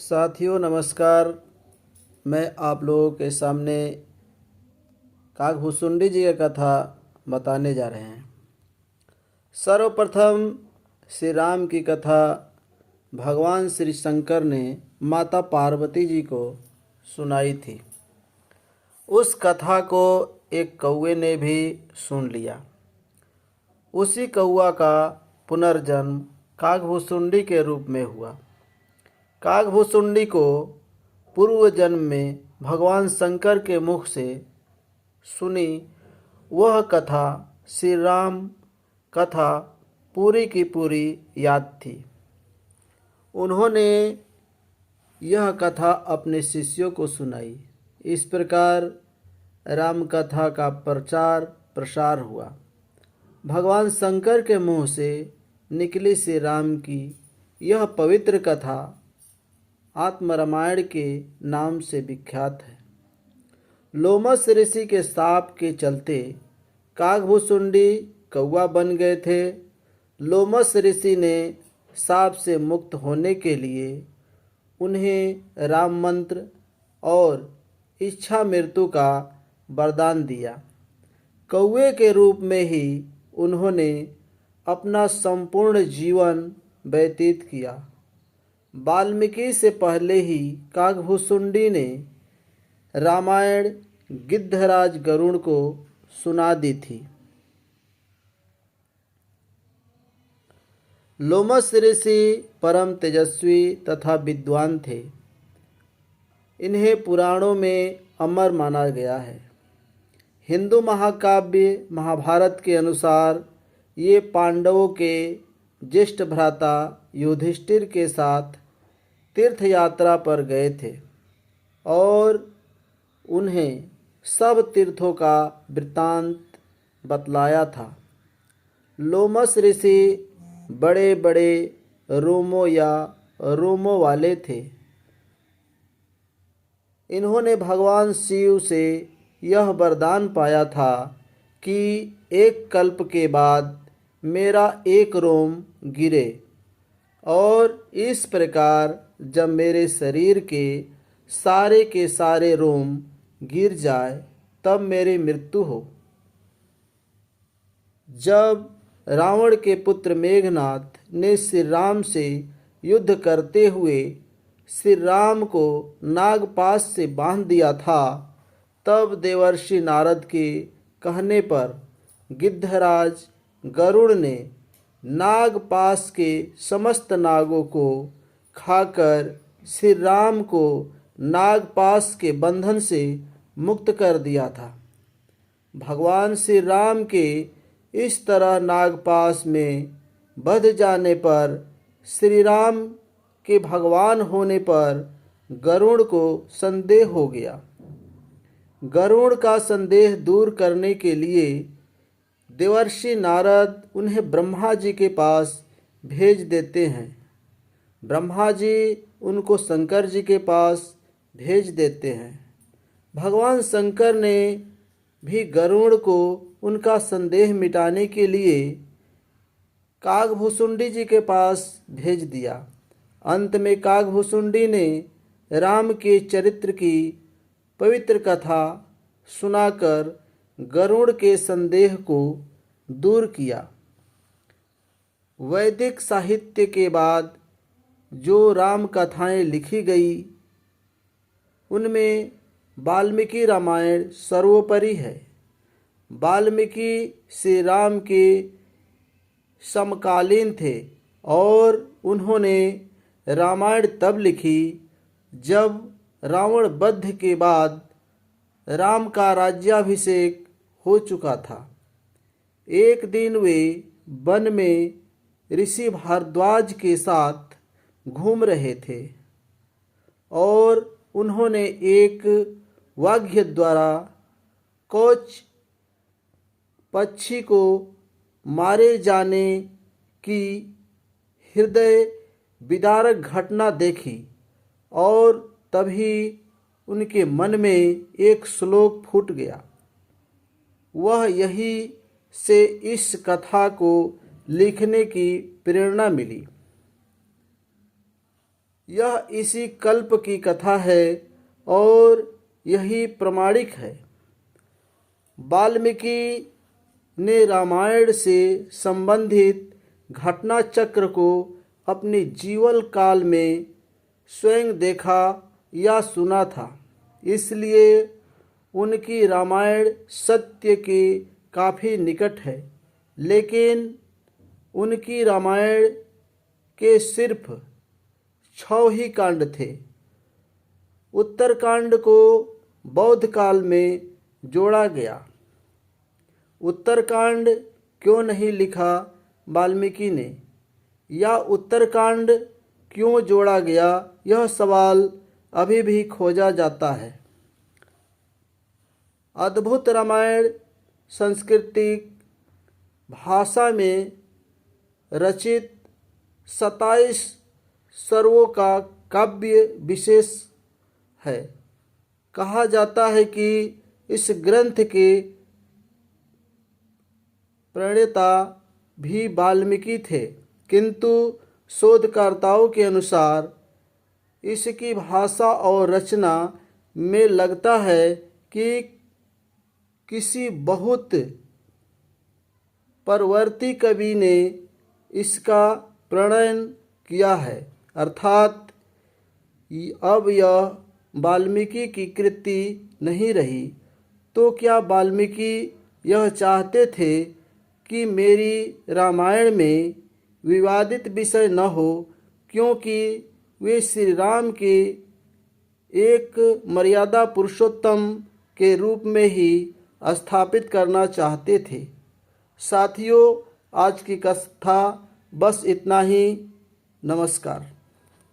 साथियों नमस्कार। मैं आप लोगों के सामने काकभूसुंडी जी की कथा बताने जा रहे हैं। सर्वप्रथम श्री राम की कथा भगवान श्री शंकर ने माता पार्वती जी को सुनाई थी। उस कथा को एक कौवे ने भी सुन लिया। उसी कौवा का पुनर्जन्म काकभूसुंडी के रूप में हुआ। काकभूसुंडी को पूर्व जन्म में भगवान शंकर के मुख से सुनी वह कथा श्री राम कथा पूरी की पूरी याद थी। उन्होंने यह कथा अपने शिष्यों को सुनाई। इस प्रकार राम कथा का प्रचार प्रसार हुआ। भगवान शंकर के मुँह से निकली श्री राम की यह पवित्र कथा आत्म रामायण के नाम से विख्यात है। लोमस ऋषि के शाप के चलते काकभूसुंडी कौवा बन गए थे। लोमस ऋषि ने शाप से मुक्त होने के लिए उन्हें राम मंत्र और इच्छा मृत्यु का वरदान दिया। कौवे के रूप में ही उन्होंने अपना संपूर्ण जीवन व्यतीत किया। वाल्मीकि से पहले ही काकभूसुंडी ने रामायण गिद्धराज गरुड़ को सुना दी थी। लोमस ऋषि परम तेजस्वी तथा विद्वान थे। इन्हें पुराणों में अमर माना गया है। हिंदू महाकाव्य महाभारत के अनुसार ये पांडवों के ज्येष्ठ भ्राता युधिष्ठिर के साथ तीर्थ यात्रा पर गए थे और उन्हें सब तीर्थों का वृत्तांत बतलाया था। लोमस ऋषि बड़े बड़े रोमों वाले थे। इन्होंने भगवान शिव से यह वरदान पाया था कि एक कल्प के बाद मेरा एक रोम गिरे और इस प्रकार जब मेरे शरीर के सारे रोम गिर जाए तब मेरी मृत्यु हो। जब रावण के पुत्र मेघनाथ ने श्री राम से युद्ध करते हुए श्री राम को नागपाश से बांध दिया था, तब देवर्षि नारद के कहने पर गिद्धराज गरुड़ ने नागपाश के समस्त नागों को खाकर श्री राम को नागपाश के बंधन से मुक्त कर दिया था। भगवान श्री राम के इस तरह नागपाश में बंध जाने पर श्री राम के भगवान होने पर गरुड़ को संदेह हो गया। गरुड़ का संदेह दूर करने के लिए देवर्षि नारद उन्हें ब्रह्मा जी के पास भेज देते हैं। ब्रह्मा जी उनको शंकर जी के पास भेज देते हैं। भगवान शंकर ने भी गरुड़ को उनका संदेह मिटाने के लिए काकभूसुंडी जी के पास भेज दिया। अंत में काकभूसुंडी ने राम के चरित्र की पवित्र कथा सुनाकर गरुड़ के संदेह को दूर किया। वैदिक साहित्य के बाद जो राम कथाएं लिखी गई उनमें वाल्मीकि रामायण सर्वोपरि है। वाल्मीकि श्री राम के समकालीन थे और उन्होंने रामायण तब लिखी जब रावण वध के बाद राम का राज्याभिषेक हो चुका था। एक दिन वे वन में ऋषि भारद्वाज के साथ घूम रहे थे और उन्होंने एक वाग्य द्वारा कोच पक्षी को मारे जाने की हृदय विदारक घटना देखी और तभी उनके मन में एक श्लोक फूट गया। वह यही से इस कथा को लिखने की प्रेरणा मिली। यह इसी कल्प की कथा है और यही प्रमाणिक है। वाल्मीकि ने रामायण से संबंधित घटना चक्र को अपने जीवन काल में स्वयं देखा या सुना था, इसलिए उनकी रामायण सत्य के काफ़ी निकट है। लेकिन उनकी रामायण के सिर्फ 6 ही कांड थे। उत्तरकांड को बौद्ध काल में जोड़ा गया। उत्तरकांड क्यों नहीं लिखा वाल्मीकि ने, या उत्तरकांड क्यों जोड़ा गया, यह सवाल अभी भी खोजा जाता है। अद्भुत रामायण सांस्कृतिक भाषा में रचित 27 सर्वों का काव्य विशेष है। कहा जाता है कि इस ग्रंथ के प्रणेता भी वाल्मीकि थे, किंतु शोधकर्ताओं के अनुसार इसकी भाषा और रचना में लगता है कि किसी बहुत परवर्ती कवि ने इसका प्रणयन किया है, अर्थात अब यह वाल्मीकि की कृति नहीं रही। तो क्या वाल्मीकि यह चाहते थे कि मेरी रामायण में विवादित विषय न हो, क्योंकि वे श्री राम के एक मर्यादा पुरुषोत्तम के रूप में ही स्थापित करना चाहते थे। साथियों, आज की कथा बस इतना ही। नमस्कार।